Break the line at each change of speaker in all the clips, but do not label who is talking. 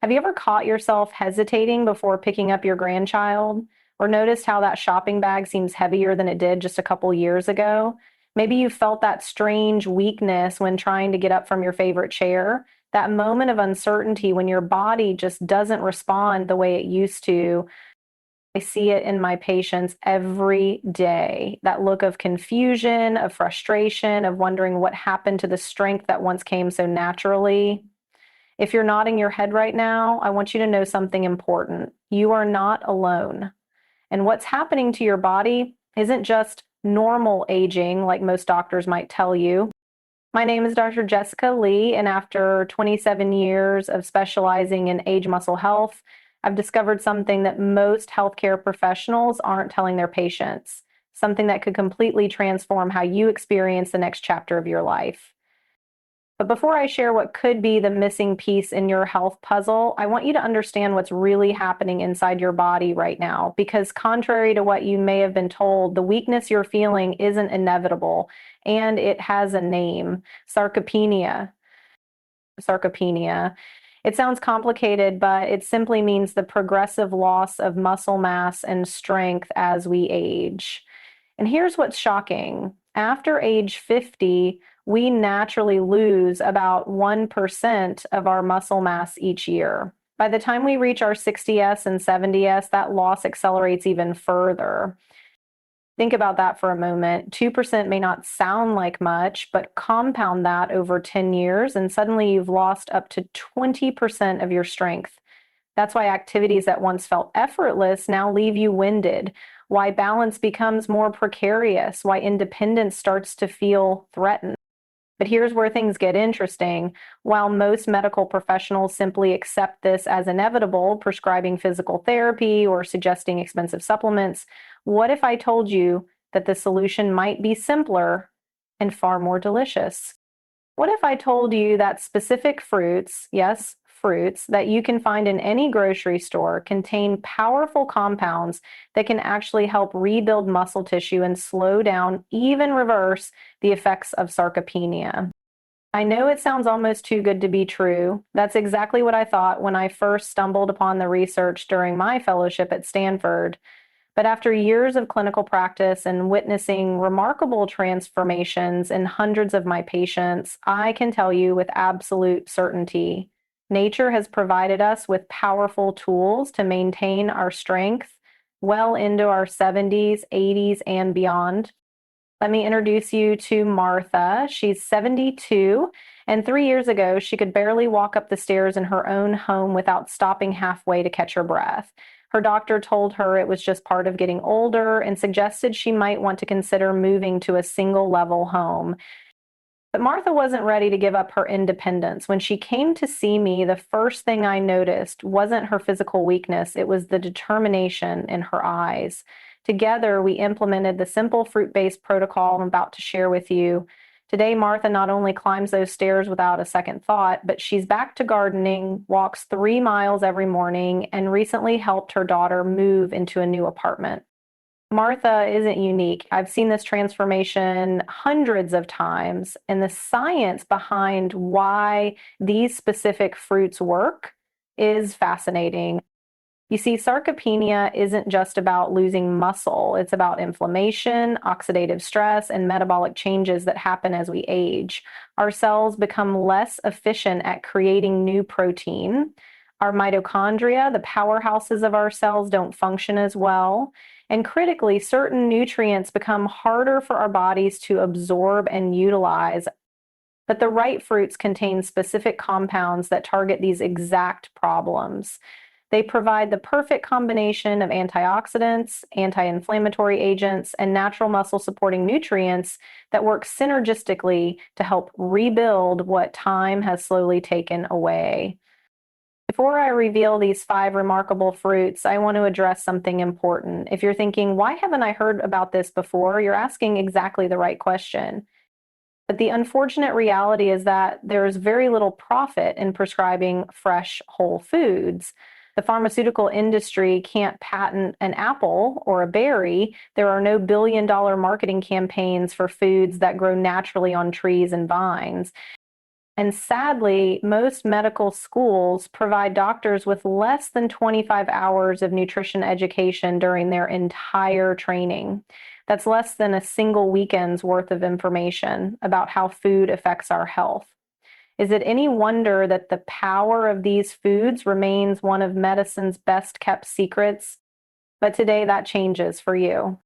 Have you ever caught yourself hesitating before picking up your grandchild? Or noticed how that shopping bag seems heavier than it did just a couple years ago? Maybe you felt that strange weakness when trying to get up from your favorite chair, that moment of uncertainty when your body just doesn't respond the way it used to. I see it in my patients every day. That look of confusion, of frustration, of wondering what happened to the strength that once came so naturally. If you're nodding your head right now, I want you to know something important. You are not alone. And what's happening to your body isn't just normal aging, like most doctors might tell you. My name is Dr. Jessica Lee, and after 27 years of specializing in age muscle health, I've discovered something that most healthcare professionals aren't telling their patients, something that could completely transform how you experience the next chapter of your life. But before I share what could be the missing piece in your health puzzle, I want you to understand what's really happening inside your body right now. Because contrary to what you may have been told, the weakness you're feeling isn't inevitable, and it has a name: sarcopenia. Sarcopenia. It sounds complicated, but it simply means the progressive loss of muscle mass and strength as we age. And here's what's shocking. After age 50, we naturally lose about 1% of our muscle mass each year. By the time we reach our 60s and 70s, that loss accelerates even further. Think about that for a moment. 2% may not sound like much, but compound that over 10 years, and suddenly you've lost up to 20% of your strength. That's why activities that once felt effortless now leave you winded, why balance becomes more precarious, why independence starts to feel threatened. But here's where things get interesting. While most medical professionals simply accept this as inevitable, prescribing physical therapy or suggesting expensive supplements, what if I told you that the solution might be simpler and far more delicious? What if I told you that specific fruits, yes, fruits, that you can find in any grocery store contain powerful compounds that can actually help rebuild muscle tissue and slow down, even reverse, the effects of sarcopenia? I know it sounds almost too good to be true. That's exactly what I thought when I first stumbled upon the research during my fellowship at Stanford. But after years of clinical practice and witnessing remarkable transformations in hundreds of my patients, I can tell you with absolute certainty, nature has provided us with powerful tools to maintain our strength well into our 70s, 80s, and beyond. Let me introduce you to Martha. She's 72, and 3 years ago, she could barely walk up the stairs in her own home without stopping halfway to catch her breath. Her doctor told her it was just part of getting older and suggested she might want to consider moving to a single-level home. But Martha wasn't ready to give up her independence. When she came to see me, the first thing I noticed wasn't her physical weakness, it was the determination in her eyes. Together, we implemented the simple fruit-based protocol I'm about to share with you. Today, Martha not only climbs those stairs without a second thought, but she's back to gardening, walks 3 miles every morning, and recently helped her daughter move into a new apartment. Martha isn't unique. I've seen this transformation hundreds of times, and the science behind why these specific fruits work is fascinating. You see, sarcopenia isn't just about losing muscle. It's about inflammation, oxidative stress, and metabolic changes that happen as we age. Our cells become less efficient at creating new protein. Our mitochondria, the powerhouses of our cells, don't function as well. And critically, certain nutrients become harder for our bodies to absorb and utilize. But the right fruits contain specific compounds that target these exact problems. They provide the perfect combination of antioxidants, anti-inflammatory agents, and natural muscle-supporting nutrients that work synergistically to help rebuild what time has slowly taken away. Before I reveal these 5 remarkable fruits, I want to address something important. If you're thinking, why haven't I heard about this before? You're asking exactly the right question. But the unfortunate reality is that there is very little profit in prescribing fresh, whole foods. The pharmaceutical industry can't patent an apple or a berry. There are no billion-dollar marketing campaigns for foods that grow naturally on trees and vines. And sadly, most medical schools provide doctors with less than 25 hours of nutrition education during their entire training. That's less than a single weekend's worth of information about how food affects our health. Is it any wonder that the power of these foods remains one of medicine's best kept secrets? But today that changes for you.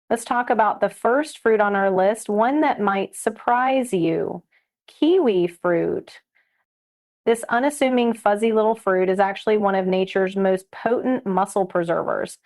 Let's talk about the first fruit on our list, one that might surprise you: kiwi fruit. This unassuming, fuzzy little fruit is actually one of nature's most potent muscle preservers.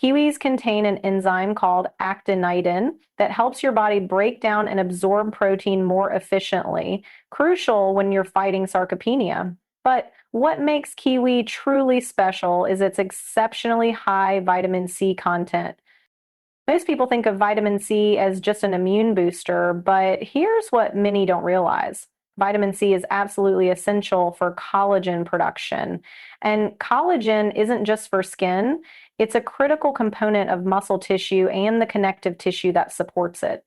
Kiwis contain an enzyme called actinitin that helps your body break down and absorb protein more efficiently, crucial when you're fighting sarcopenia. But what makes kiwi truly special is its exceptionally high vitamin C content. Most people think of vitamin C as just an immune booster, but here's what many don't realize. Vitamin C is absolutely essential for collagen production. And collagen isn't just for skin, it's a critical component of muscle tissue and the connective tissue that supports it.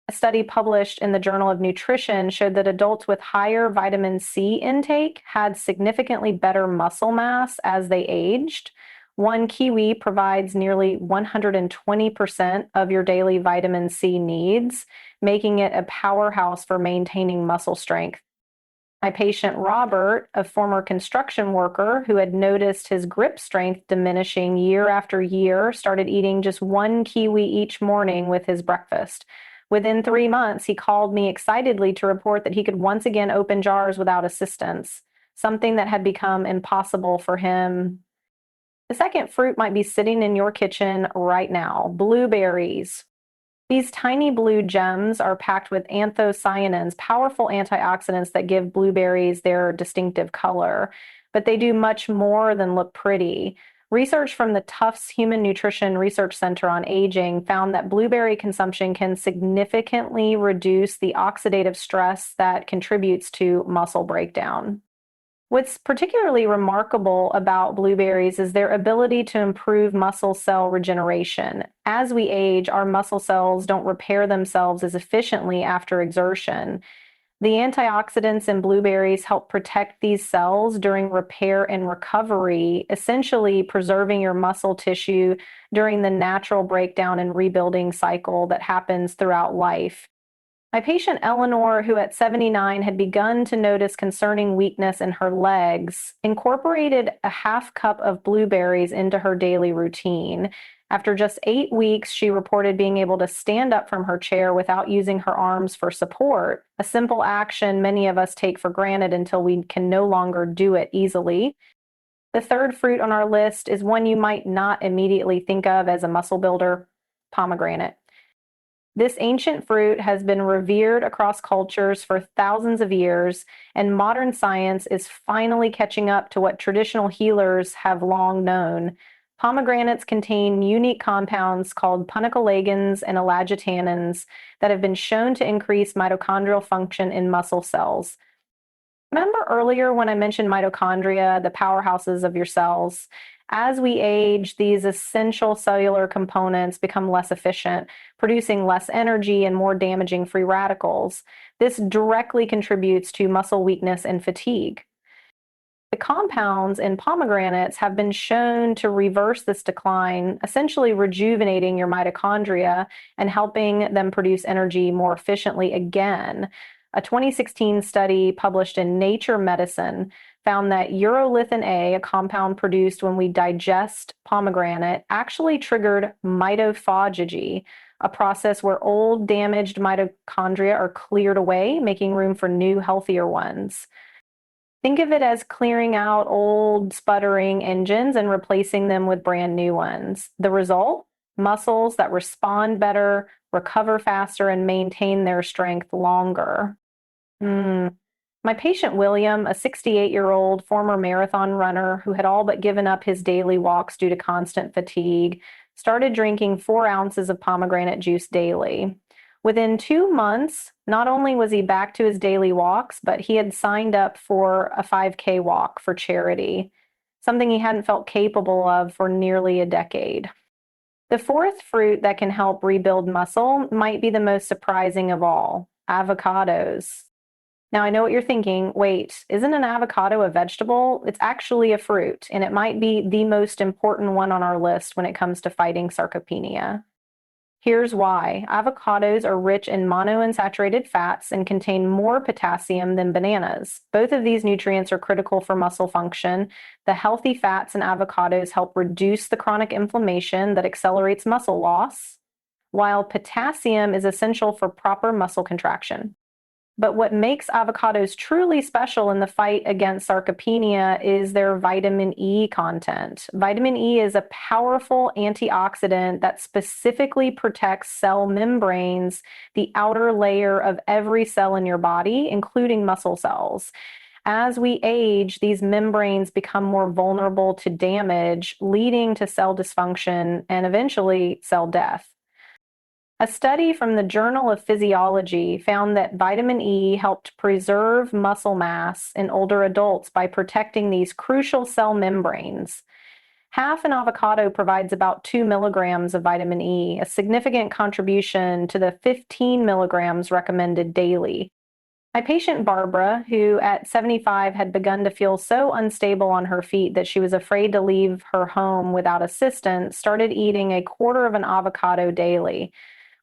A study published in the Journal of Nutrition showed that adults with higher vitamin C intake had significantly better muscle mass as they aged. One kiwi provides nearly 120% of your daily vitamin C needs, making it a powerhouse for maintaining muscle strength. My patient Robert, a former construction worker who had noticed his grip strength diminishing year after year, started eating just one kiwi each morning with his breakfast. Within 3 months, he called me excitedly to report that he could once again open jars without assistance, something that had become impossible for him. The second fruit might be sitting in your kitchen right now: blueberries. These tiny blue gems are packed with anthocyanins, powerful antioxidants that give blueberries their distinctive color, but they do much more than look pretty. Research from the Tufts Human Nutrition Research Center on Aging found that blueberry consumption can significantly reduce the oxidative stress that contributes to muscle breakdown. What's particularly remarkable about blueberries is their ability to improve muscle cell regeneration. As we age, our muscle cells don't repair themselves as efficiently after exertion. The antioxidants in blueberries help protect these cells during repair and recovery, essentially preserving your muscle tissue during the natural breakdown and rebuilding cycle that happens throughout life. My patient Eleanor, who at 79 had begun to notice concerning weakness in her legs, incorporated a half cup of blueberries into her daily routine. After just 8 weeks, she reported being able to stand up from her chair without using her arms for support, a simple action many of us take for granted until we can no longer do it easily. The third fruit on our list is one you might not immediately think of as a muscle builder: pomegranate. This ancient fruit has been revered across cultures for thousands of years, and modern science is finally catching up to what traditional healers have long known. Pomegranates contain unique compounds called punicalagins and elagitannins that have been shown to increase mitochondrial function in muscle cells. Remember earlier when I mentioned mitochondria, the powerhouses of your cells? As we age, these essential cellular components become less efficient, producing less energy and more damaging free radicals. This directly contributes to muscle weakness and fatigue. The compounds in pomegranates have been shown to reverse this decline, essentially rejuvenating your mitochondria and helping them produce energy more efficiently again. A 2016 study published in Nature Medicine found that urolithin A, a compound produced when we digest pomegranate, actually triggered mitophagy, a process where old, damaged mitochondria are cleared away, making room for new, healthier ones. Think of it as clearing out old, sputtering engines and replacing them with brand new ones. The result? Muscles that respond better, recover faster, and maintain their strength longer. My patient William, a 68-year-old former marathon runner who had all but given up his daily walks due to constant fatigue, started drinking 4 ounces of pomegranate juice daily. Within 2 months, not only was he back to his daily walks, but he had signed up for a 5K walk for charity, something he hadn't felt capable of for nearly a decade. The fourth fruit that can help rebuild muscle might be the most surprising of all: avocados. Now, I know what you're thinking. Wait, isn't an avocado a vegetable? It's actually a fruit, and it might be the most important one on our list when it comes to fighting sarcopenia. Here's why. Avocados are rich in monounsaturated fats and contain more potassium than bananas. Both of these nutrients are critical for muscle function. The healthy fats in avocados help reduce the chronic inflammation that accelerates muscle loss, while potassium is essential for proper muscle contraction. But what makes avocados truly special in the fight against sarcopenia is their vitamin E content. Vitamin E is a powerful antioxidant that specifically protects cell membranes, the outer layer of every cell in your body, including muscle cells. As we age, these membranes become more vulnerable to damage, leading to cell dysfunction and eventually cell death. A study from the Journal of Physiology found that vitamin E helped preserve muscle mass in older adults by protecting these crucial cell membranes. Half an avocado provides about 2 milligrams of vitamin E, a significant contribution to the 15 milligrams recommended daily. My patient Barbara, who at 75 had begun to feel so unstable on her feet that she was afraid to leave her home without assistance, started eating a quarter of an avocado daily.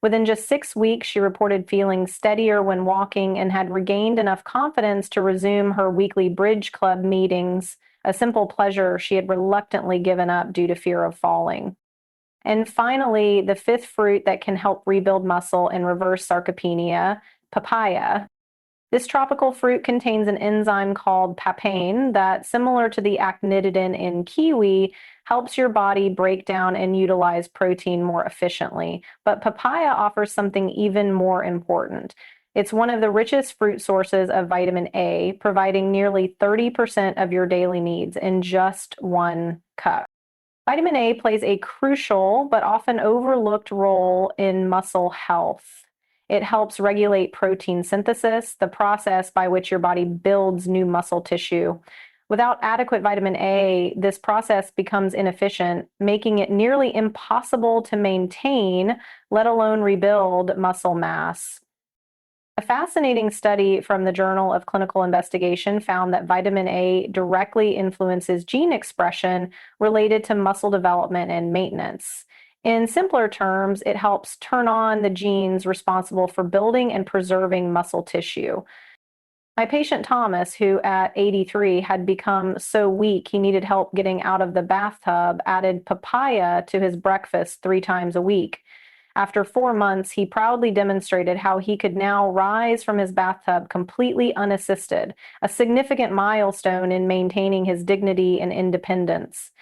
Within just 6 weeks, she reported feeling steadier when walking and had regained enough confidence to resume her weekly bridge club meetings, a simple pleasure she had reluctantly given up due to fear of falling. And finally, the fifth fruit that can help rebuild muscle and reverse sarcopenia, papaya. This tropical fruit contains an enzyme called papain that, similar to the actinidin in kiwi, helps your body break down and utilize protein more efficiently. But papaya offers something even more important. It's one of the richest fruit sources of vitamin A, providing nearly 30% of your daily needs in just one cup. Vitamin A plays a crucial but often overlooked role in muscle health. It helps regulate protein synthesis, the process by which your body builds new muscle tissue. Without adequate vitamin A, this process becomes inefficient, making it nearly impossible to maintain, let alone rebuild, muscle mass. A fascinating study from the Journal of Clinical Investigation found that vitamin A directly influences gene expression related to muscle development and maintenance. In simpler terms, it helps turn on the genes responsible for building and preserving muscle tissue. My patient Thomas, who at 83 had become so weak he needed help getting out of the bathtub, added papaya to his breakfast 3 times a week. After 4 months, he proudly demonstrated how he could now rise from his bathtub completely unassisted, a significant milestone in maintaining his dignity and independence.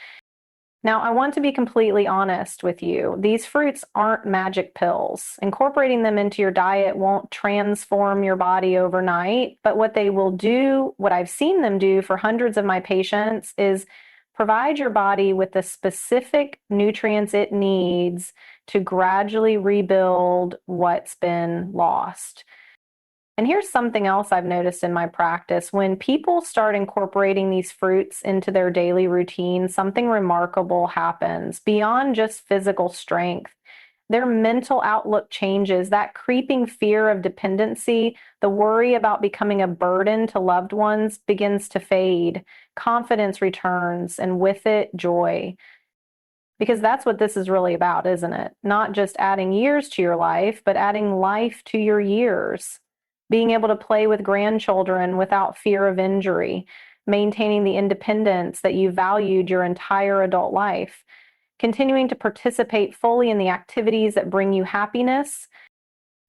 Now, I want to be completely honest with you. These fruits aren't magic pills. Incorporating them into your diet won't transform your body overnight, but what they will do, what I've seen them do for hundreds of my patients, is provide your body with the specific nutrients it needs to gradually rebuild what's been lost. And here's something else I've noticed in my practice. When people start incorporating these fruits into their daily routine, something remarkable happens beyond just physical strength. Their mental outlook changes. That creeping fear of dependency, the worry about becoming a burden to loved ones begins to fade. Confidence returns, and with it, joy. Because that's what this is really about, isn't it? Not just adding years to your life, but adding life to your years. Being able to play with grandchildren without fear of injury, maintaining the independence that you valued your entire adult life, continuing to participate fully in the activities that bring you happiness.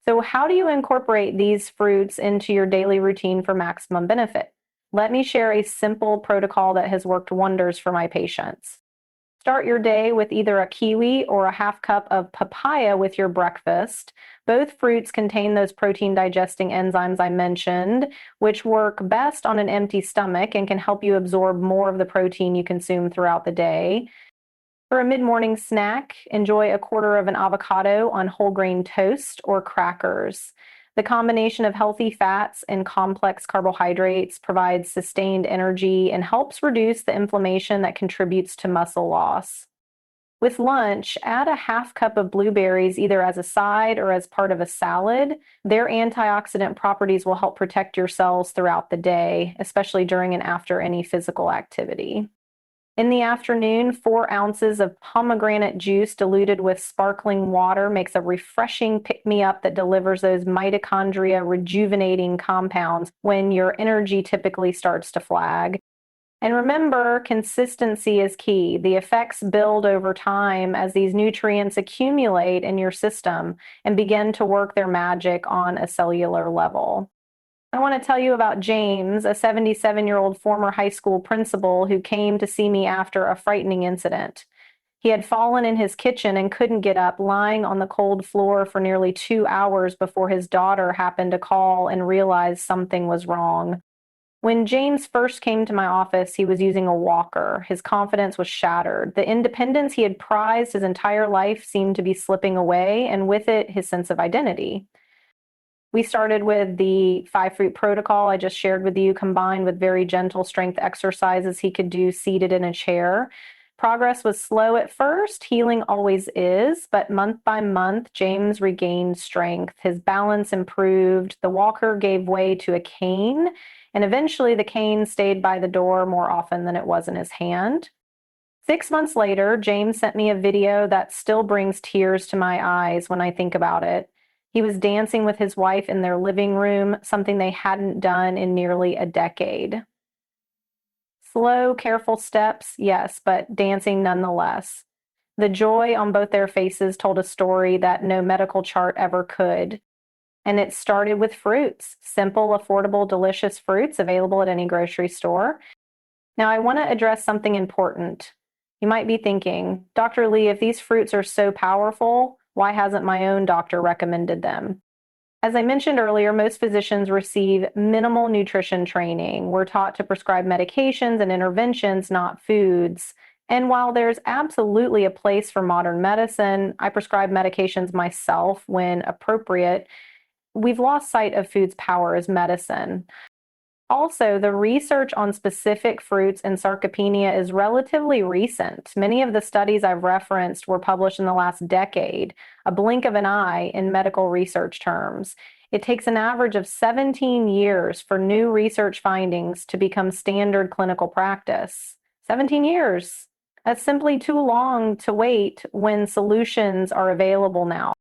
So, how do you incorporate these fruits into your daily routine for maximum benefit? Let me share a simple protocol that has worked wonders for my patients. Start your day with either a kiwi or a half cup of papaya with your breakfast. Both fruits contain those protein digesting enzymes I mentioned, which work best on an empty stomach and can help you absorb more of the protein you consume throughout the day. For a mid-morning snack, enjoy a quarter of an avocado on whole grain toast or crackers. The combination of healthy fats and complex carbohydrates provides sustained energy and helps reduce the inflammation that contributes to muscle loss. With lunch, add a half cup of blueberries either as a side or as part of a salad. Their antioxidant properties will help protect your cells throughout the day, especially during and after any physical activity. In the afternoon, 4 ounces of pomegranate juice diluted with sparkling water makes a refreshing pick-me-up that delivers those mitochondria rejuvenating compounds when your energy typically starts to flag. And remember, consistency is key. The effects build over time as these nutrients accumulate in your system and begin to work their magic on a cellular level. I want to tell you about James, a 77-year-old former high school principal who came to see me after a frightening incident. He had fallen in his kitchen and couldn't get up, lying on the cold floor for nearly 2 hours before his daughter happened to call and realize something was wrong. When James first came to my office, he was using a walker. His confidence was shattered. The independence he had prized his entire life seemed to be slipping away, and with it, his sense of identity. We started with the 5-fruit protocol I just shared with you, combined with very gentle strength exercises he could do seated in a chair. Progress was slow at first, healing always is, but month by month, James regained strength. His balance improved, the walker gave way to a cane, and eventually the cane stayed by the door more often than it was in his hand. 6 months later, James sent me a video that still brings tears to my eyes when I think about it. He was dancing with his wife in their living room, something they hadn't done in nearly a decade. Slow, careful steps, yes, but dancing nonetheless. The joy on both their faces told a story that no medical chart ever could. And it started with fruits, simple, affordable, delicious fruits available at any grocery store. Now, I want to address something important. You might be thinking, Dr. Lee, if these fruits are so powerful, why hasn't my own doctor recommended them? As I mentioned earlier, most physicians receive minimal nutrition training. We're taught to prescribe medications and interventions, not foods. And while there's absolutely a place for modern medicine, I prescribe medications myself when appropriate. We've lost sight of food's power as medicine. Also, the research on specific fruits and sarcopenia is relatively recent. Many of the studies I've referenced were published in the last decade, a blink of an eye in medical research terms. It takes an average of 17 years for new research findings to become standard clinical practice. 17 years. That's simply too long to wait when solutions are available now.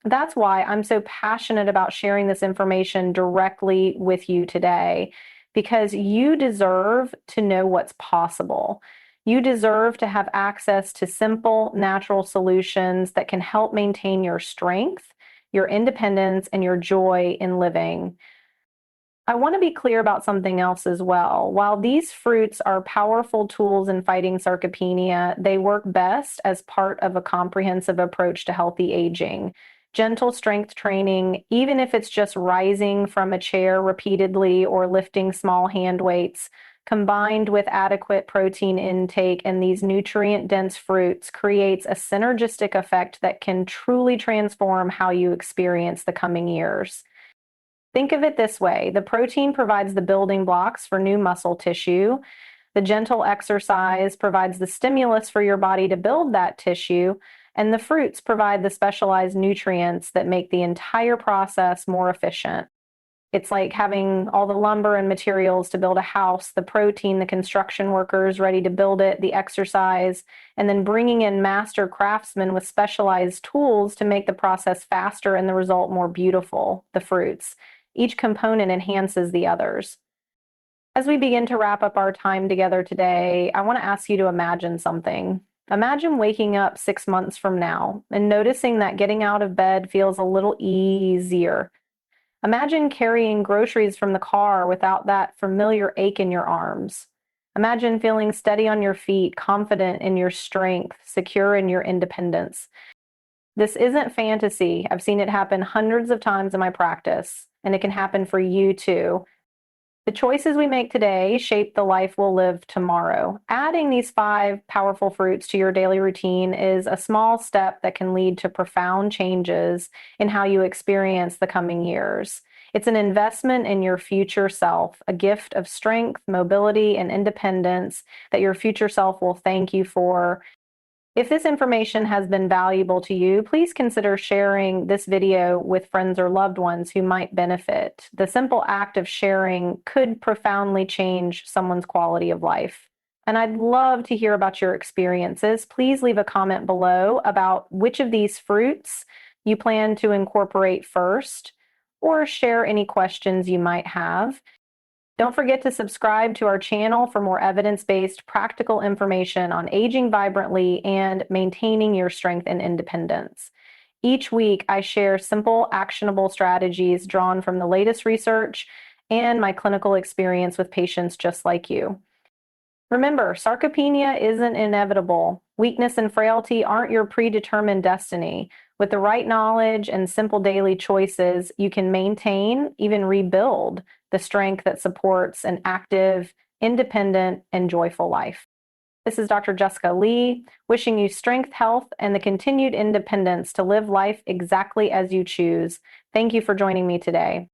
That's why I'm so passionate about sharing this information directly with you today, because you deserve to know what's possible. You deserve to have access to simple, natural solutions that can help maintain your strength, your independence, and your joy in living. I want to be clear about something else as well. While these fruits are powerful tools in fighting sarcopenia, they work best as part of a comprehensive approach to healthy aging. Gentle strength training, even if it's just rising from a chair repeatedly or lifting small hand weights, combined with adequate protein intake and these nutrient-dense fruits, creates a synergistic effect that can truly transform how you experience the coming years. Think of it this way: the protein provides the building blocks for new muscle tissue. The gentle exercise provides the stimulus for your body to build that tissue, and the fruits provide the specialized nutrients that make the entire process more efficient. It's like having all the lumber and materials to build a house, the protein, the construction workers ready to build it, the exercise, and then bringing in master craftsmen with specialized tools to make the process faster and the result more beautiful, the fruits. Each component enhances the others. As we begin to wrap up our time together today, I want to ask you to imagine something. Imagine waking up 6 months from now and noticing that getting out of bed feels a little easier. Imagine carrying groceries from the car without that familiar ache in your arms. Imagine feeling steady on your feet, confident in your strength, secure in your independence. This isn't fantasy. I've seen it happen hundreds of times in my practice, and it can happen for you too. The choices we make today shape the life we'll live tomorrow. Adding these 5 powerful fruits to your daily routine is a small step that can lead to profound changes in how you experience the coming years. It's an investment in your future self, a gift of strength, mobility, and independence that your future self will thank you for. If this information has been valuable to you, please consider sharing this video with friends or loved ones who might benefit. The simple act of sharing could profoundly change someone's quality of life. And I'd love to hear about your experiences. Please leave a comment below about which of these fruits you plan to incorporate first, or share any questions you might have. Don't forget to subscribe to our channel for more evidence-based, practical information on aging vibrantly and maintaining your strength and independence. Each week, I share simple, actionable strategies drawn from the latest research and my clinical experience with patients just like you. Remember, sarcopenia isn't inevitable. Weakness and frailty aren't your predetermined destiny. With the right knowledge and simple daily choices, you can maintain, even rebuild, the strength that supports an active, independent, and joyful life. This is Dr. Jessica Lee, wishing you strength, health, and the continued independence to live life exactly as you choose. Thank you for joining me today.